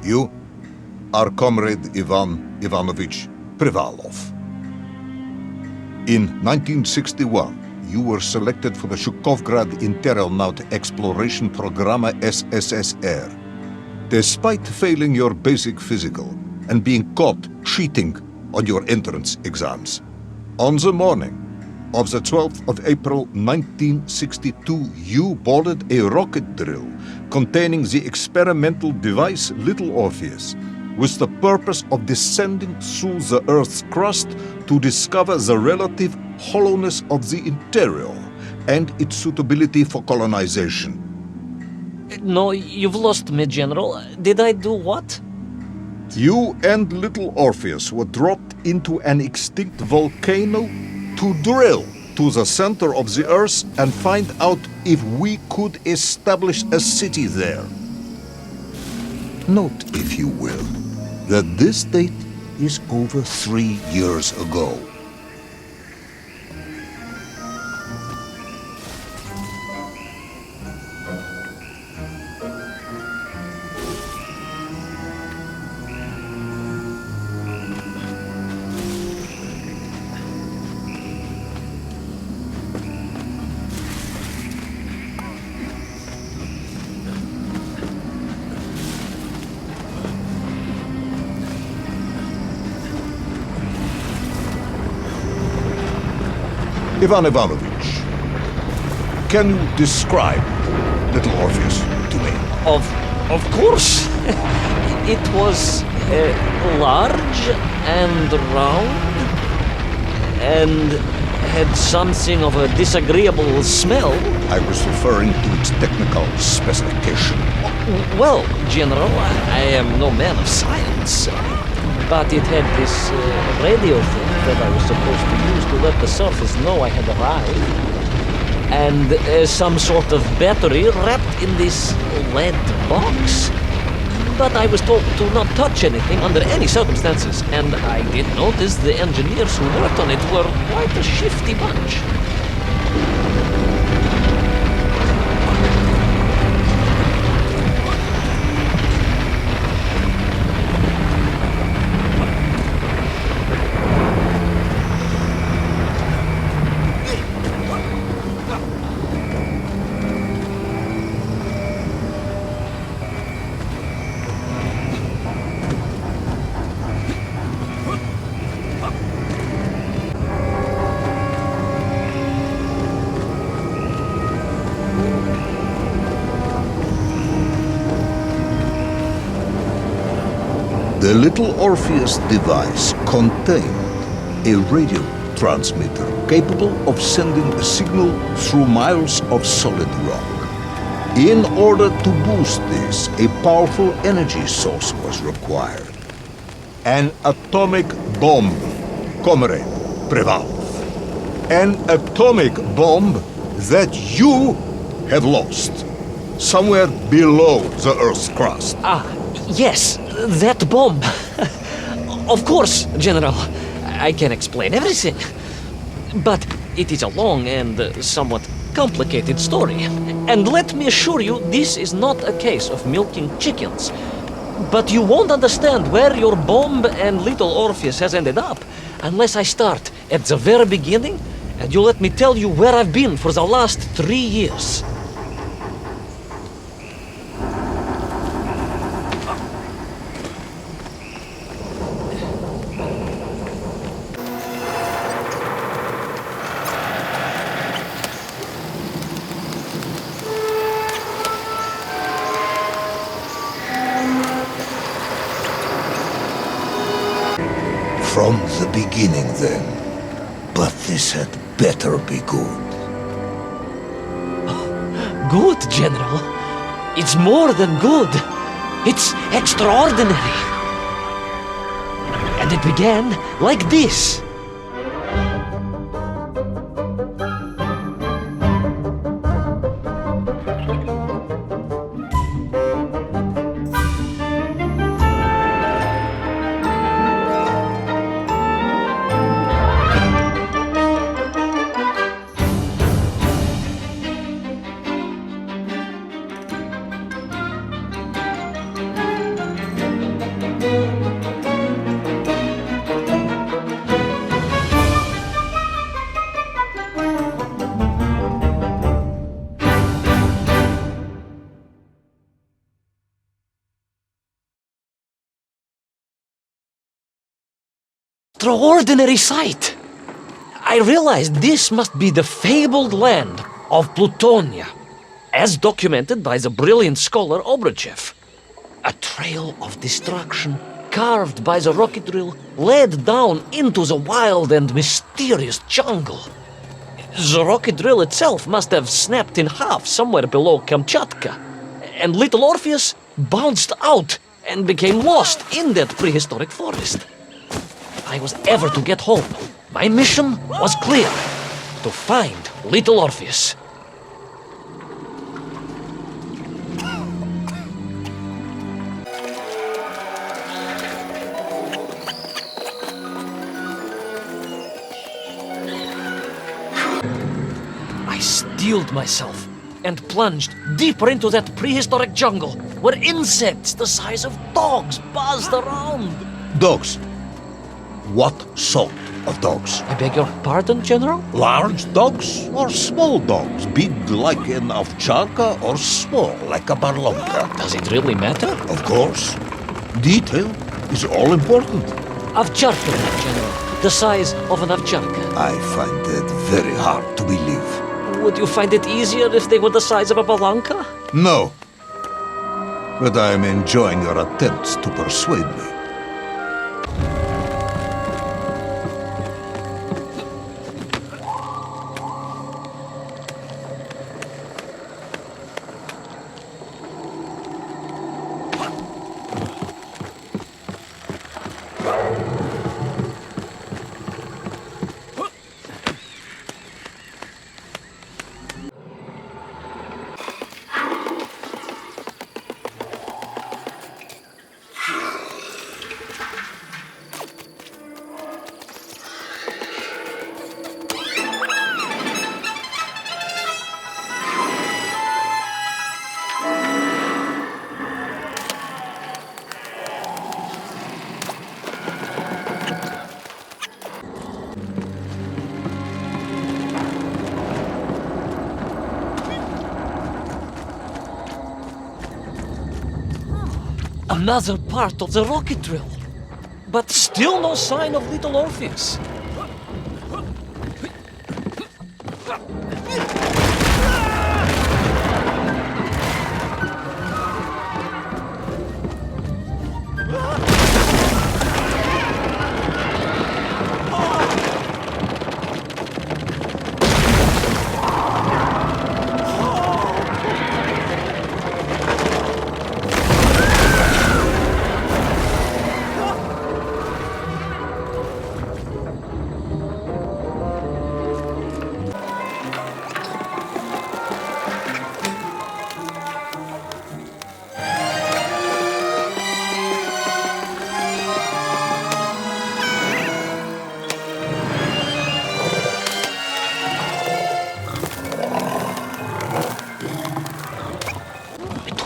You are Comrade Ivan Ivanovich Privalov. In 1961, you were selected for the Shukovgrad Internaut Exploration Program SSSR. Despite failing your basic physical and being caught cheating on your entrance exams, on the morning of the 12th of April 1962, you boarded a rocket drill containing the experimental device Little Orpheus, with the purpose of descending through the Earth's crust to discover the relative hollowness of the interior and its suitability for colonization. No, you've lost me, General. Did I do what? You and Little Orpheus were dropped into an extinct volcano to drill to the center of the Earth and find out if we could establish a city there. Note, if you will, that this date is over 3 years ago. Ivan Ivanovich, can you describe Little Orpheus to me? Of course. It was large and round and had something of a disagreeable smell. I was referring to its technical specification. Well, General, I am no man of science, but it had this radio thing that I was supposed to use to let the surface know I had arrived, and some sort of battery wrapped in this lead box. But I was told to not touch anything under any circumstances, and I did notice the engineers who worked on it were quite a shifty bunch. The Little Orpheus device contained a radio transmitter capable of sending a signal through miles of solid rock. In order to boost this, a powerful energy source was required. An atomic bomb, Comrade Privalov. An atomic bomb that you have lost somewhere below the Earth's crust. Yes, that bomb. Of course, General. I can explain everything. But it is a long and somewhat complicated story. And let me assure you, this is not a case of milking chickens. But you won't understand where your bomb and Little Orpheus has ended up unless I start at the very beginning and you let me tell you where I've been for the last 3 years. From the beginning, then. But this had better be good. Good, General. It's more than good. It's extraordinary. And it began like this. extraordinary sight. I realized this must be the fabled land of Plutonia, as documented by the brilliant scholar Obruchev. A trail of destruction carved by the rocket drill led down into the wild and mysterious jungle. The rocket drill itself must have snapped in half somewhere below Kamchatka, and little Orpheus bounced out and became lost in that prehistoric forest. I was ever to get home. My mission was clear: to find little Orpheus. I steeled myself and plunged deeper into that prehistoric jungle where insects the size of dogs buzzed around. Dogs. What sort of dogs? I beg your pardon, General? Large dogs or small dogs? Big like an ovcharka or small like a barlonka? Does it really matter? Of course. Detail is all important. Ovcharka, General. The size of an ovcharka. I find that very hard to believe. Would you find it easier if they were the size of a balanka? No. But I am enjoying your attempts to persuade me. Another part of the rocket drill. But still no sign of little Orpheus.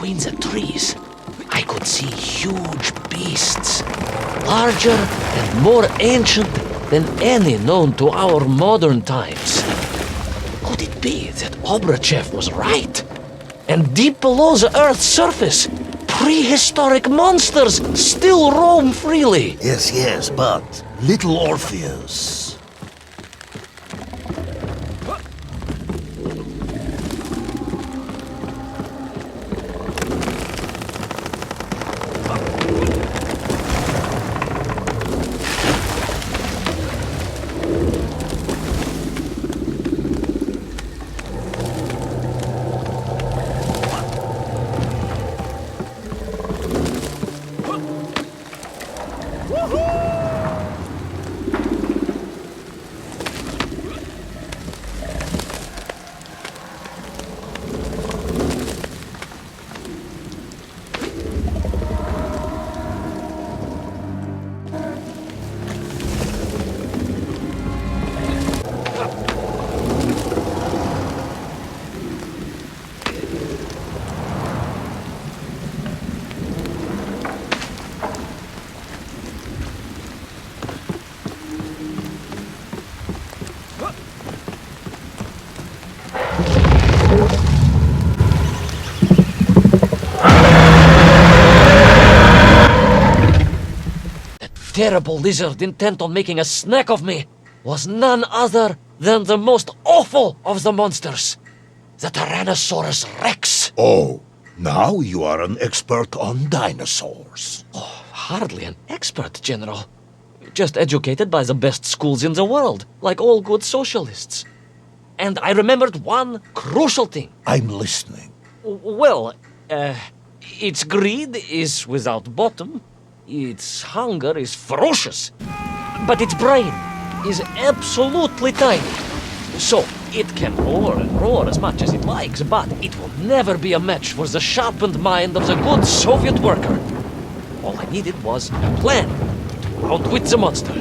Between the trees, I could see huge beasts, larger and more ancient than any known to our modern times. Could it be that Obruchev was right? And deep below the Earth's surface, prehistoric monsters still roam freely? Yes, but little Orpheus. terrible lizard intent on making a snack of me was none other than the most awful of the monsters, the Tyrannosaurus Rex. Oh, now you are an expert on dinosaurs. Hardly an expert, General. Just educated by the best schools in the world, like all good socialists. And I remembered one crucial thing. I'm listening. Well, its greed is without bottom, its hunger is ferocious, but its brain is absolutely tiny. So, it can roar and roar as much as it likes, but it will never be a match for the sharpened mind of the good Soviet worker. All I needed was a plan to outwit the monster.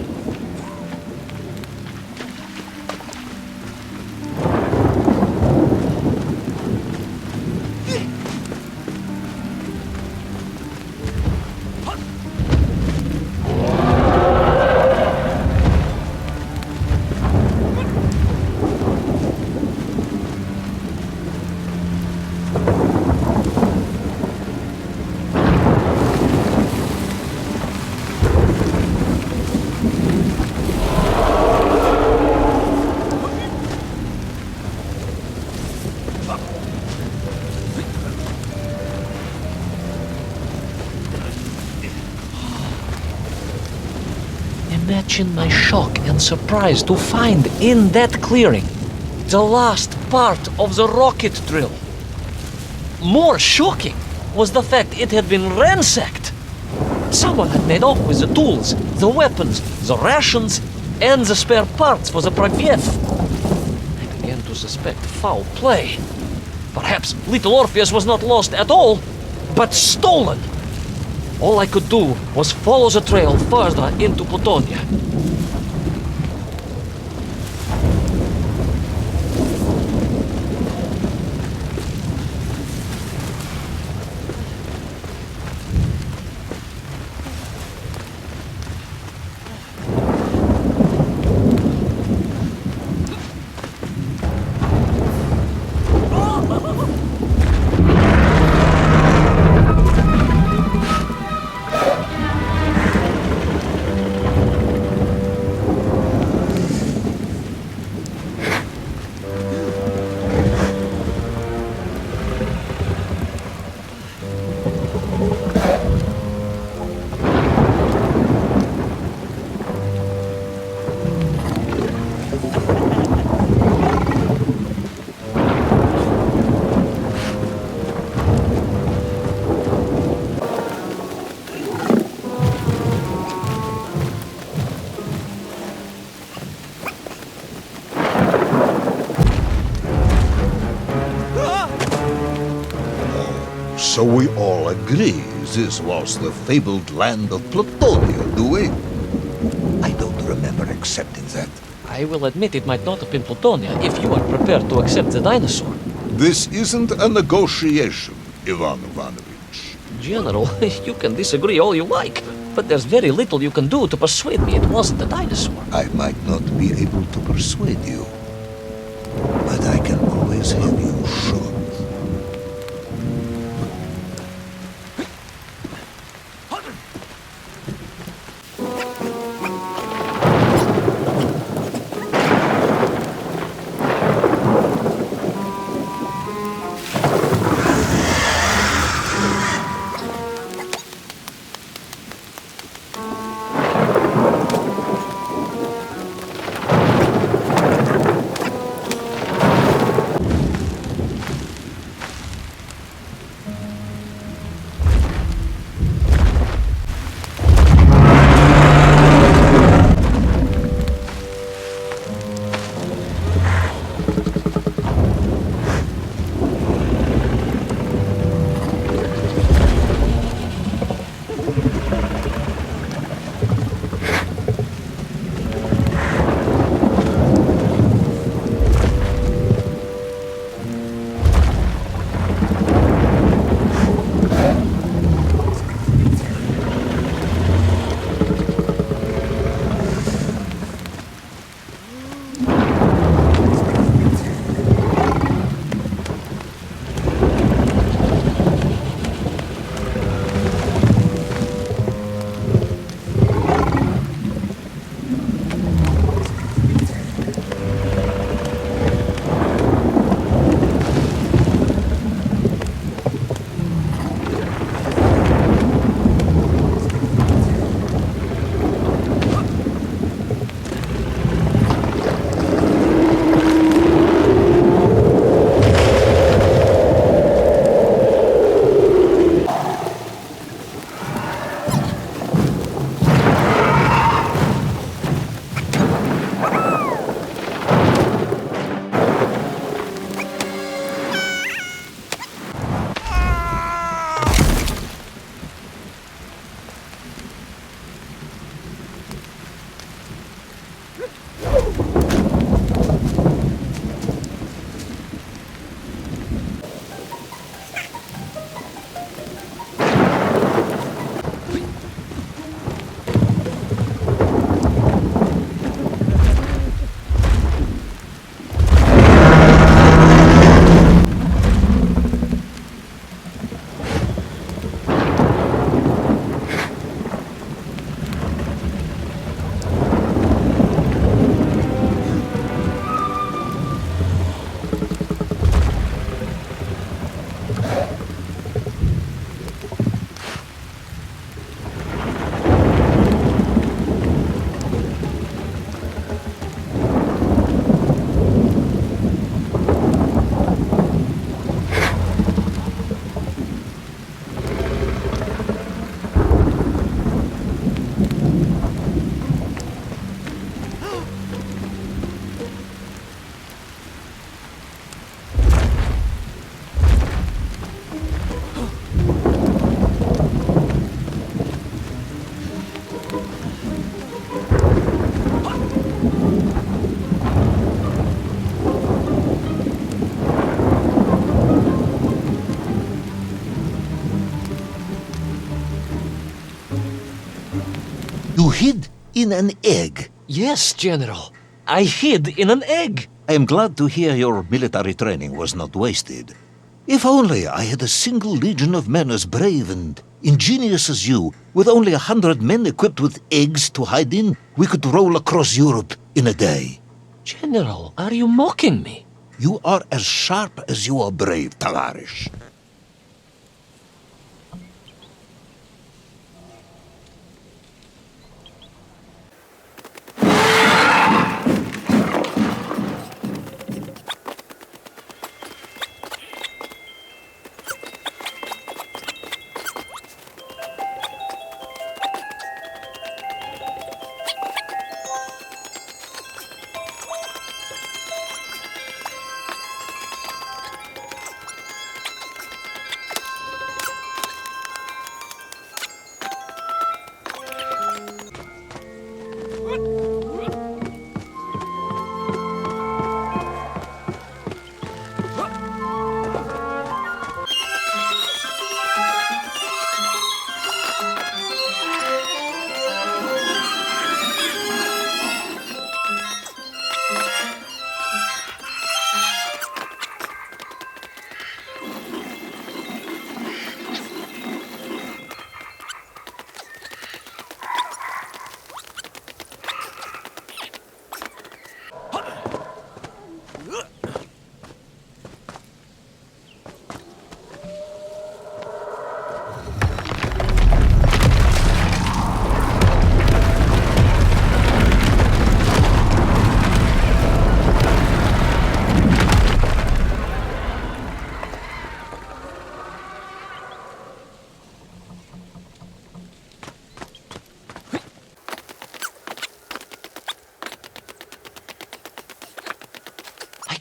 Imagine my shock and surprise to find in that clearing the last part of the rocket drill. More shocking was the fact it had been ransacked. Someone had made off with the tools, the weapons, the rations, and the spare parts for the Pragviev. I began to suspect foul play. Perhaps little Orpheus was not lost at all, but stolen. All I could do was follow the trail further into Plutonia. So we all agree this was the fabled land of Plutonia, do we? I don't remember accepting that. I will admit it might not have been Plutonia if you are prepared to accept the dinosaur. This isn't a negotiation, Ivan Ivanovich. General, you can disagree all you like, but there's very little you can do to persuade me it wasn't a dinosaur. I might not be able to persuade you, but I can always have you shot. You hid in an egg. Yes, General. I hid in an egg. I am glad to hear your military training was not wasted. If only I had a single legion of men as brave and ingenious as you, with only 100 men equipped with eggs to hide in, we could roll across Europe in a day. General, are you mocking me? You are as sharp as you are brave, Tavarish.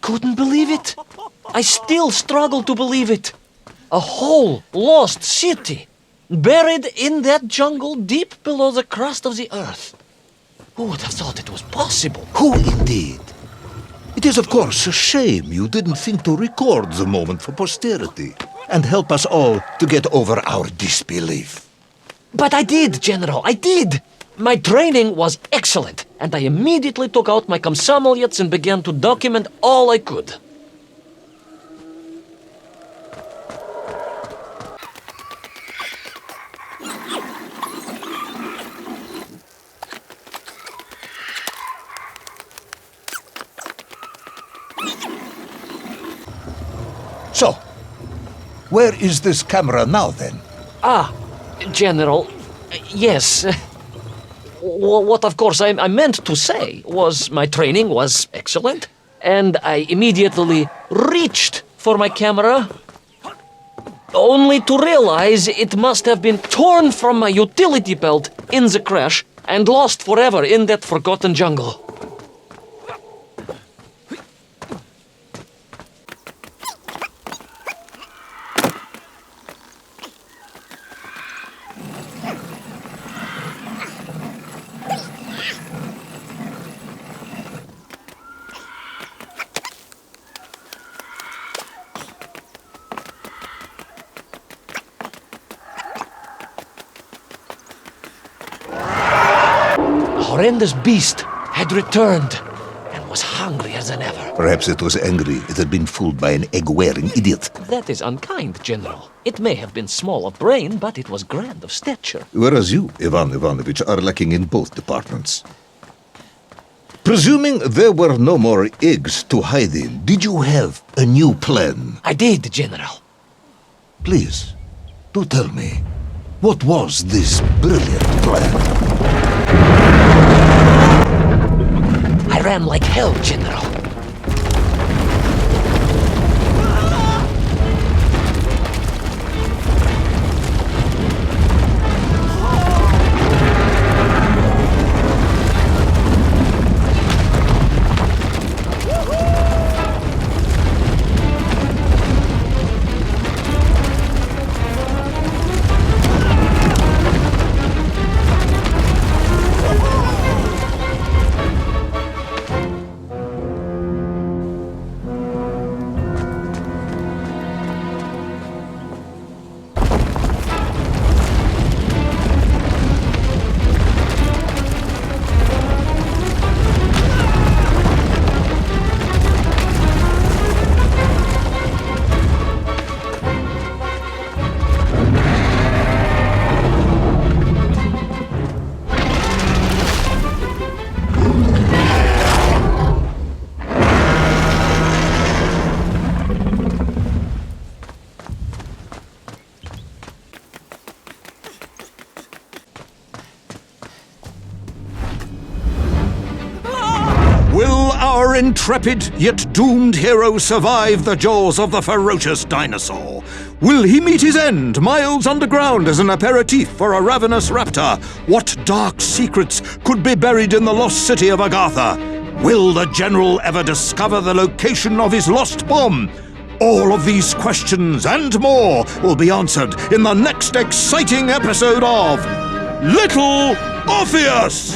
Couldn't believe it. I still struggle to believe it. A whole lost city, buried in that jungle deep below the crust of the earth. Who would have thought it was possible? Who indeed? It is, of course, a shame you didn't think to record the moment for posterity and help us all to get over our disbelief. But I did, General, I did. My training was excellent, and I immediately took out my komsomolets and began to document all I could. So, where is this camera now, then? General, yes. What, of course, I meant to say was my training was excellent, and I immediately reached for my camera, only to realize it must have been torn from my utility belt in the crash and lost forever in that forgotten jungle. Horrendous beast had returned and was hungrier than ever. Perhaps it was angry it had been fooled by an egg-wearing idiot. That is unkind, General. It may have been small of brain, but it was grand of stature. Whereas you, Ivan Ivanovich, are lacking in both departments. Presuming there were no more eggs to hide in, did you have a new plan? I did, General. Please, do tell me, what was this brilliant plan? I ran like hell, General. our intrepid yet doomed hero survive the jaws of the ferocious dinosaur? Will he meet his end miles underground as an aperitif for a ravenous raptor? What dark secrets could be buried in the lost city of Agatha? Will the General ever discover the location of his lost bomb? All of these questions and more will be answered in the next exciting episode of Little Orpheus!